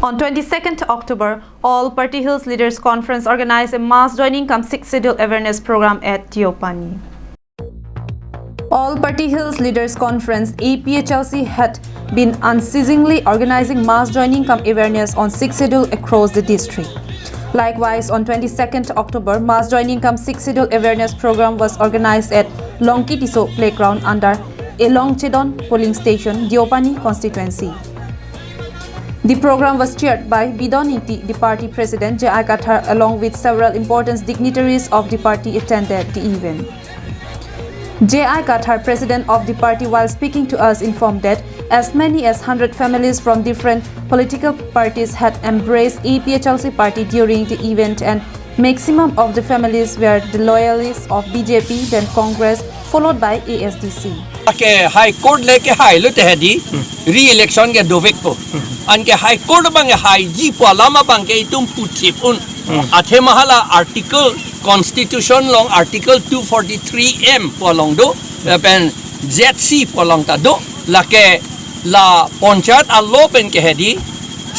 On 22nd October, all Party Hills Leaders Conference organized a mass joining cum sixth schedule awareness program at Deopani. All Party Hills Leaders Conference APHLC had been unceasingly organizing mass joining cum awareness on sixth schedule across the district. Likewise, on 22nd October, mass joining cum sixth schedule awareness program was organized at Longkitiso Playground under Elongchedon Polling Station, Deopani constituency. The program was chaired by Bidoniti, the party president, J.I. Kathar, along with several important dignitaries of the party attended the event. J.I. Kathar, president of the party, while speaking to us, informed that as many as 100 families from different political parties had embraced APHLC party during the event, and maximum of the families were the loyalists of BJP, then Congress, followed by ASDC. के high court लेके high low तेहदी री-इलेक्शन के दोवेक पो अनके high court बंगे high जी पालामा बंगे इतुम पुचिप उन आथे महाला आर्टिकल कॉन्स्टिट्यूशन लोंग आर्टिकल 243M पोलोंग दो पेन ZC पोलोंग ता दो लाके ला पंचायत आलो पेन के हेदी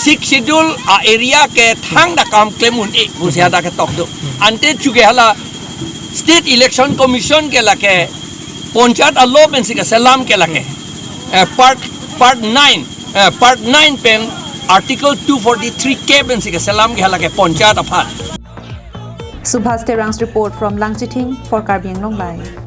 सिक्स शेड्यूल आ एरिया के थांग दा काम क्लेमुन एक बुझियादा के तक दो अंते चुके हला स्टेट इलेक्शन कमीशन के लाके पंचायत आलो पेन सिका सलाम के लाके part 9 pen article 243K pen सिका सलाम के लाके panchayat अफाल. Subhas Terang's report from Langchiting for Karbi Anglong Live.